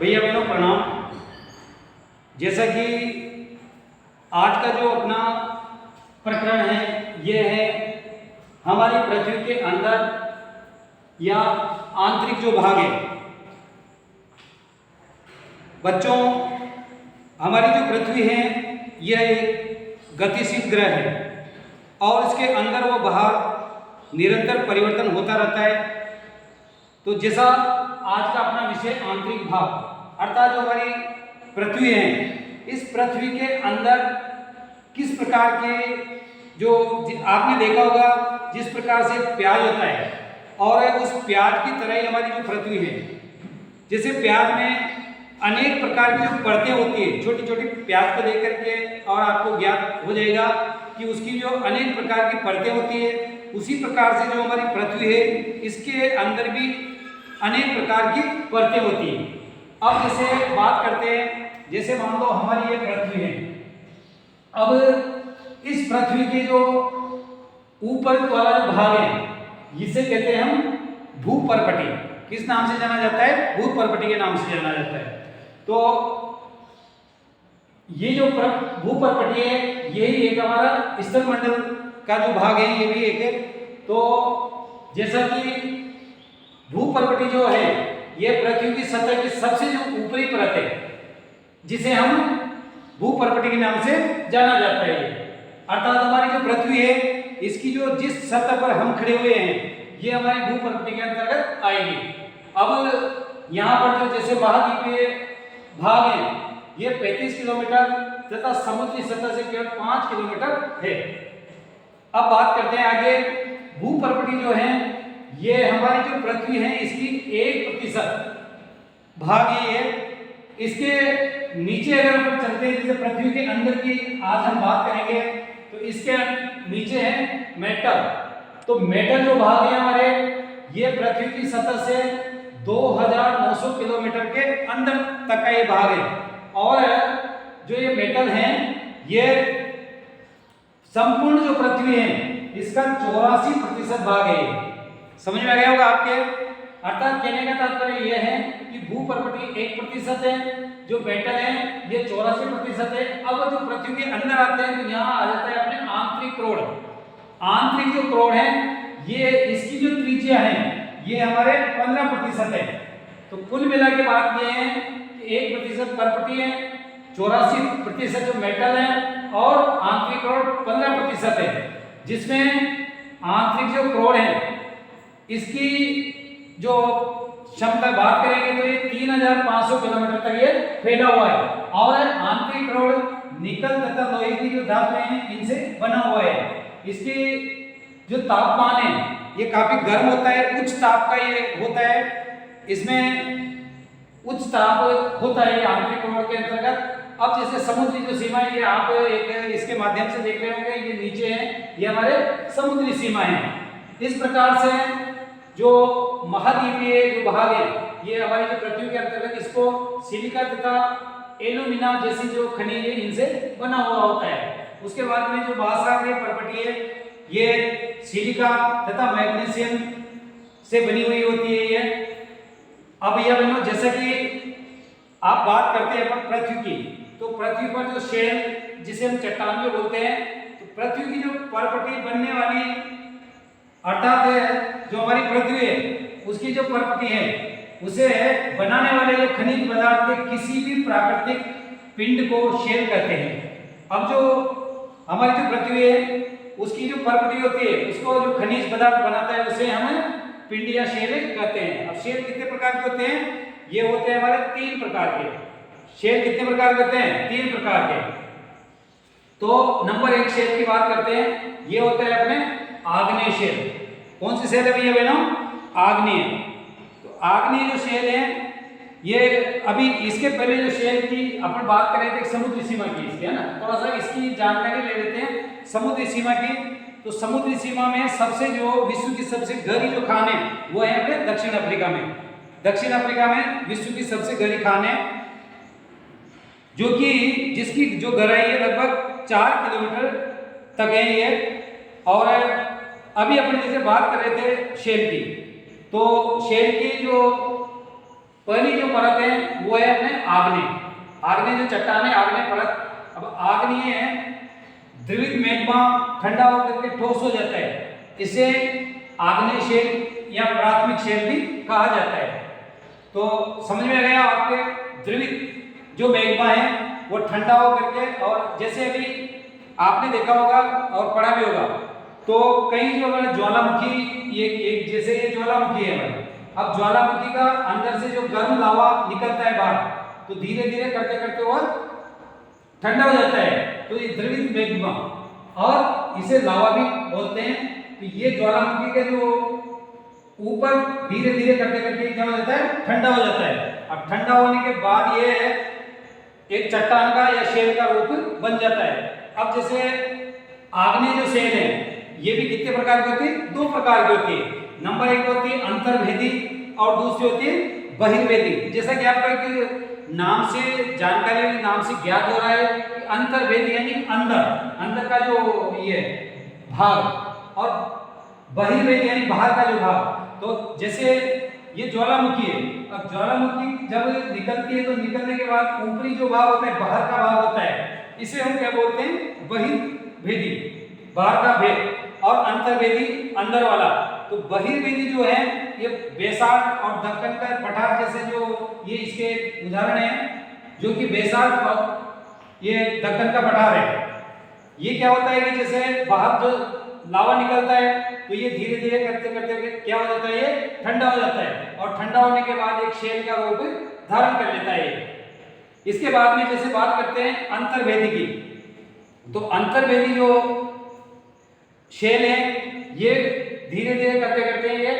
भैया बहनों प्रणाम। जैसा कि आज का जो अपना प्रकरण है ये है हमारी पृथ्वी के अंदर या आंतरिक जो भाग है। बच्चों, हमारी जो पृथ्वी है यह एक गतिशील ग्रह है और इसके अंदर व बाहर निरंतर परिवर्तन होता रहता है। तो जैसा आज का अपना विषय आंतरिक भाग अर्थात जो हमारी पृथ्वी है, इस पृथ्वी के अंदर किस प्रकार के जो आपने देखा होगा जिस प्रकार से प्याज होता है और उस प्याज की तरह ही हमारी जो पृथ्वी है, जैसे प्याज में अनेक प्रकार की जो परतें होती है, छोटी छोटी प्याज को देख करके और आपको ज्ञात हो जाएगा कि उसकी जो अनेक प्रकार की परतें होती है, उसी प्रकार से जो हमारी पृथ्वी है इसके अंदर भी अनेक प्रकार की परतें होती हैं। अब जैसे बात करते हैं, जैसे मान लो हमारी ये पृथ्वी है। अब इस पृथ्वी के जो ऊपर वाला जो भाग है इसे कहते हैं हम भूपर्पटी। किस नाम से जाना जाता है? भूपर्पटी के नाम से जाना जाता है। तो ये जो भूपर्पटी है यही एक हमारा स्थलमंडल का जो भाग है, ये भी एक है। तो जैसा कि भूपर्पटी जो है ये पृथ्वी की सतह की सबसे जो ऊपरी परत है जिसे हम भूपर्पटी के नाम से जाना जाता है। अर्थात हमारी जो पृथ्वी है इसकी जो जिस सतह पर हम खड़े हुए हैं ये हमारी भूपर्पटी के अंतर्गत आएगी। अब यहाँ पर जो जैसे महाद्वीपीय भाग है ये 35 किलोमीटर तथा समुद्री सतह से केवल 5 किलोमीटर है। अब बात करते हैं आगे। भूपर्पटी जो है ये हमारी जो पृथ्वी है इसकी 1% भाग ये है। इसके नीचे अगर हम चलते हैं, जैसे पृथ्वी के अंदर की आज हम बात करेंगे, तो इसके नीचे है मेटल। तो मेटल जो भाग है हमारे ये पृथ्वी की सतह से 2900 किलोमीटर के अंदर तक का ये भाग है। और जो ये मेटल है ये संपूर्ण जो पृथ्वी है इसका 84% भाग है। समझ में आ गया होगा आपके? अर्थात कहने का तात्पर्य यह है कि भूपर्पटी 1% है, जो मेटल है ये 84% है। अब जो पृथ्वी के अंदर आते हैं तो यहाँ आ जाता है अपने आंतरिक क्रोड़। आंतरिक जो क्रोड़ है ये इसकी जो त्रिज्या है ये हमारे 15% है। तो कुल मिला के बात ये है कि 1% पर्पटी है, 84% जो मेटल है और आंतरिक क्रोड़ 15% है। जिसमें आंतरिक जो क्रोड़ है इसकी जो क्षमता बात करेंगे तो ये 3500 किलोमीटर तक ये फैला हुआ है। और आंतरिक क्रोड़ निकल तथा लोहे की जो धातुएं हैं इनसे बना हुआ है। इसकी जो तापमान है ये काफी गर्म होता है, उच्च ताप का ये होता है। इसमें उच्च ताप होता है आंतरिक क्रोड़ के अंतर्गत। अब जैसे समुद्री जो सीमा है ये आप एक इसके माध्यम से देख रहे होंगे, ये नीचे है, ये हमारे समुद्री सीमा है। इस प्रकार से जो महाद्वीपीय जो भाग है ये हमारी जो पृथ्वी के अंतर्गत इसको सिलिका तथा एल्यूमिना जैसी जो खनिज है इनसे बना हुआ होता है। उसके बाद में जो बाह्य पर्पटी है ये सिलिका तथा मैग्नीशियम से बनी हुई होती है ये। अब यह बनो जैसा कि आप बात करते हैं अपन पृथ्वी की, तो पृथ्वी पर जो शेल जिसे हम चट्टान भी बोलते हैं, तो पृथ्वी की जो पर्पटी बनने वाली अर्थात जो हमारी पृथ्वी है उसकी जो पर्पटी है उसे बनाने वाले जो खनिज पदार्थ के किसी भी प्राकृतिक पिंड को शेल कहते हैं। अब जो हमारी जो पृथ्वी है उसकी जो पर्पटी होती है उसको जो खनिज पदार्थ बनाता है उसे हम पिंड या शेल कहते हैं। अब शेल कितने प्रकार के होते हैं? ये होते हैं हमारे 3 प्रकार के। शेल कितने प्रकार के होते हैं? 3 प्रकार के। तो नंबर 1 शेल की बात करते हैं, ये होता है अपने आग्नेय शेल। कौन सी शेल है भैया बहनों? आग्नेय। तो आग्नेय जो शेल है ये अभी इसके पहले जो शेल की अपन बात कर रहे थे समुद्री सीमा की, इसकी है ना, थोड़ा सा इसकी जानकारी ले लेते हैं समुद्री सीमा की। तो समुद्री सीमा में सबसे जो विश्व की सबसे गहरी जो खान है वो है अपने दक्षिण अफ्रीका में। दक्षिण अफ्रीका में विश्व की सबसे गहरी खान है जो कि जिसकी जो गहराई है लगभग 4 किलोमीटर तक है ये। और अभी अपन जैसे बात कर रहे थे शेल की, तो शेल की जो पहली जो परत है वो है अपने आग्नेय। आग्नेय जो चट्टान है, आग्नेय परत। अब आग्नेय द्रवित मैग्मा ठंडा होकर के ठोस हो जाता है, इसे आग्नेय शेल या प्राथमिक शेल भी कहा जाता है। तो समझ में आ गया आपके, द्रवित जो मैग्मा है वो ठंडा होकर के, और जैसे अभी आपने देखा होगा और पढ़ा भी होगा, तो कई जो हमारे ज्वालामुखी, ये एक जैसे ये ज्वालामुखी है हमारे, अब ज्वालामुखी का अंदर से जो गर्म लावा निकलता है बाहर, तो धीरे धीरे करते करते वो ठंडा हो जाता है, तो ये द्रवित मैग्मा, और इसे लावा भी बोलते हैं। तो ये ज्वालामुखी के जो ऊपर धीरे धीरे करते करते क्या हो जाता है, ठंडा हो जाता है। अब ठंडा होने के बाद ये एक चट्टान का या शेल का रूप बन जाता है। अब जैसे आग्नेय जो शेल है ये भी कितने प्रकार की होती है, दो प्रकार की होती है। नंबर एक होती है अंतर्भेदी और दूसरी होती है बहिर्भेदी। जैसा कि आपका एक नाम से जानकारी, नाम से ज्ञात हो रहा है कि अंतर्भेदी यानी अंदर का जो ये भाग, और बहिर्भेदी यानी बाहर का जो भाग। तो जैसे ये ज्वालामुखी है, अब ज्वालामुखी जब निकलती है तो निकलने के बाद ऊपरी जो भाग होता है, बाहर का भाग होता है, इसे हम क्या बोलते हैं, बहिर्भेदी, बाहर का भेद, और अंतर्भेदी अंदर वाला। तो बहिर्भेदी जो है ये बेसाल्ट और दक्कन का पठार जैसे जो ये इसके उदाहरण है, जो कि बेसाल्ट और ये दक्कन का पठार है। ये क्या होता है कि जैसे बाहर जो लावा निकलता है तो ये धीरे धीरे करते करते क्या हो जाता है, ये ठंडा हो जाता है, और ठंडा होने के बाद एक शेल का रूप धारण कर लेता है। इसके बाद में जैसे बात करते हैं अंतर्भेदी की, तो अंतर्भेदी जो शेल है ये धीरे धीरे करते करते ये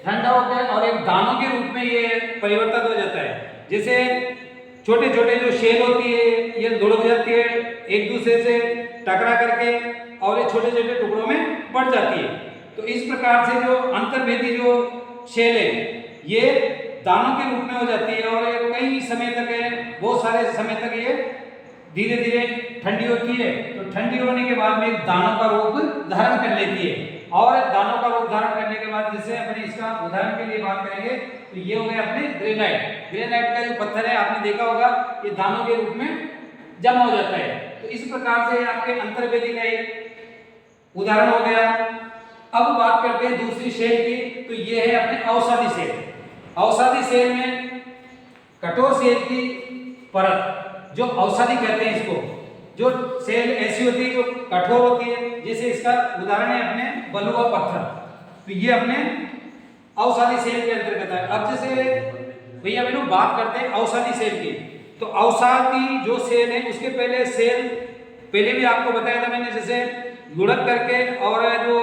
ठंडा होता है और एक दानों के रूप में ये परिवर्तित हो जाता है। जैसे छोटे छोटे जो शेल होती है ये लुढ़क जाती है एक दूसरे से टकरा करके, और ये छोटे छोटे टुकड़ों में बढ़ जाती है। तो इस प्रकार से जो अंतर्भेदी जो शेल है ये दानों के रूप में हो जाती है, और ये कई समय तक है, बहुत सारे समय तक ये धीरे धीरे ठंडी होती है। तो ठंडी होने के बाद में एक दानों का रूप धारण कर लेती है, और दानों का रूप धारण करने के बाद जैसे अपने इसका उदाहरण के लिए बात करेंगे तो ये हो गए अपने ग्रेनाइट। ग्रेनाइट का जो पत्थर है आपने देखा होगा, ये दानों के रूप में जमा हो जाता है। तो इस प्रकार से आपके अंतर्भेदी का एक उदाहरण हो गया। अब बात करते हैं दूसरी शेल की, तो ये है अपने अवसादी शेल। अवसादी शेल में कठोर शेल की परत, जो अवसादी कहते हैं इसको, जो शेल ऐसी होती है जो कठोर होती है, जैसे इसका उदाहरण है अपने बलुआ पत्थर, तो ये अपने अवसादी शेल के अंतर्गत है। अब जैसे भैया मैंने बात करते हैं अवसादी शेल की, तो अवसादी जो शेल है उसके पहले शेल, पहले भी आपको बताया था मैंने, जैसे लुढ़क करके और जो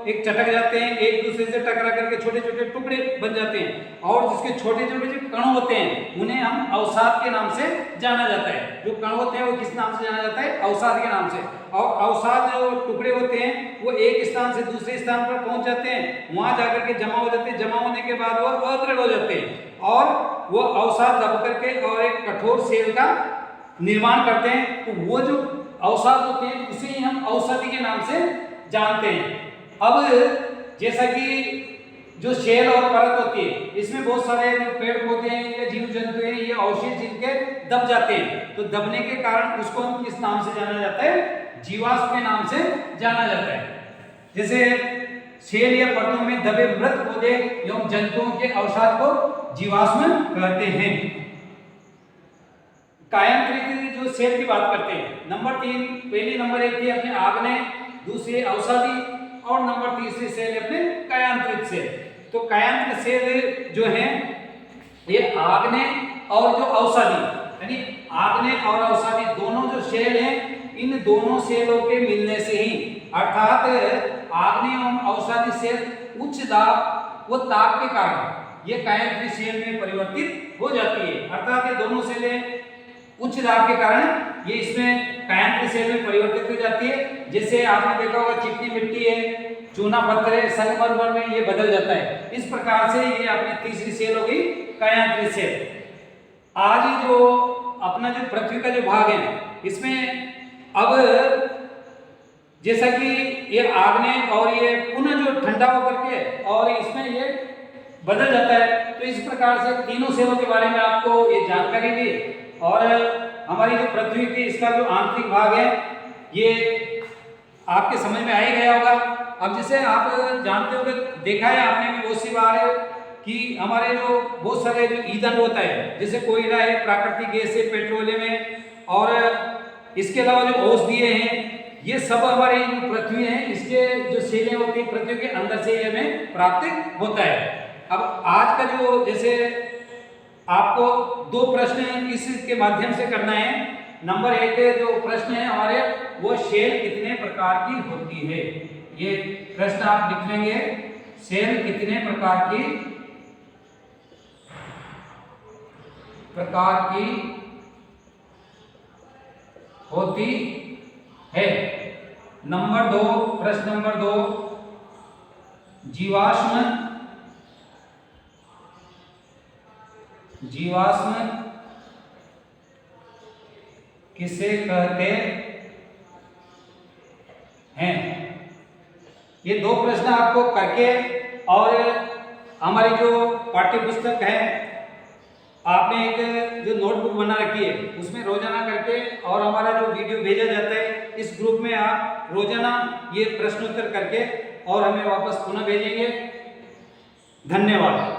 एक चटक जाते हैं, एक दूसरे से टकरा करके छोटे छोटे टुकड़े बन जाते हैं, और जिसके छोटे छोटे जो कण होते हैं उन्हें हम अवसाद के नाम से जाना जाता है। जो कण होते हैं वो किस नाम से जाना जाता है, अवसाद के नाम से। और अवसाद जो टुकड़े होते हैं वो एक स्थान से दूसरे स्थान पर पहुंच जाते हैं, वहां जाकर के जमा हो जाते हैं, जमा होने के बाद वो अदृढ़ हो जाते हैं, और वो अवसाद दब करके और एक कठोर शेल का निर्माण करते हैं। तो वो जो अवसाद होते हैं उसे ही हम औषधि के नाम से जानते हैं। अब जैसा कि जो शेल और परत होती है इसमें बहुत सारे जो पेड़ पौधे हैं या जीव जंतु हैं ये अवशेष जिनके दब जाते हैं, तो दबने के कारण उसको हम किस नाम से जाना जाता है, जीवाश्म के नाम से जाना जाता है। जैसे शेल या परतों में दबे मृत पौधे एवं जंतुओं के अवसाद को जीवाश्म कहते हैं। कायांतरित जो शेल की बात करते हैं, नंबर 3, पहली नंबर 1 थी अपने आग्नेय, दूसरी अवसादी, और नंबर तीसरी शेल अपने कायांतरित शेल। तो कायांतरित शेल जो है ये आग्नेय और जो अवसादी, यानी आग्नेय और अवसादी दोनों जो शेल हैं, इन दोनों शेलों के मिलने से ही, अर्थात आग्नेय और अवसादी शेल उच्च दाब व ताप के कारण ये कायांतरित शेल में परिवर्तित हो जाती है। अर्थात ये दोनों शेलें उच्च दाब के कारण ये इसमें कायांतरित शेल में परिवर्तित हो जाती है। जैसे आपने देखा होगा चिकनी मिट्टी है, चूना पत्थर है, संगमरमर में ये बदल जाता है। इस प्रकार से ये अपनी तीसरी शेल हो गई कायांतरित शेल। आज जो अपना जो पृथ्वी का जो भाग है इसमें अब जैसा कि ये आग्नेय और ये पुनः जो ठंडा होकर के और इसमें बदल जाता है। तो इस प्रकार से तीनों सेलों के बारे में आपको ये जानकारी दी और हमारी जो पृथ्वी की इसका जो आंतरिक भाग है ये आपके समझ में आ ही गया होगा। अब जैसे आप जानते हो कि देखा है आपने भी बहुत सी बार कि हमारे जो बहुत सारे जो ईंधन होता है जैसे कोयला है, प्राकृतिक गैस है, पेट्रोलियम है और इसके अलावा जो औषधीय हैं ये सब हमारी जो पृथ्वी है इसके जो सेलें होती है पृथ्वी के अंदर से ये हमें प्राप्त होता है। अब आज का जो जैसे आपको दो प्रश्न इसके माध्यम से करना है। नंबर 1 जो प्रश्न है हमारे वो सेल कितने प्रकार की होती है, ये प्रश्न आप लिख लेंगे। सेल कितने प्रकार की होती है। नंबर 2 प्रश्न नंबर 2 जीवाश्म किसे कहते हैं। ये दो प्रश्न आपको करके और हमारी जो पाठ्य पुस्तक है आपने एक जो नोटबुक बना रखी है उसमें रोजाना करके और हमारा जो वीडियो भेजा जाता है इस ग्रुप में आप रोजाना ये प्रश्नोत्तर करके और हमें वापस पुनः भेजेंगे। धन्यवाद।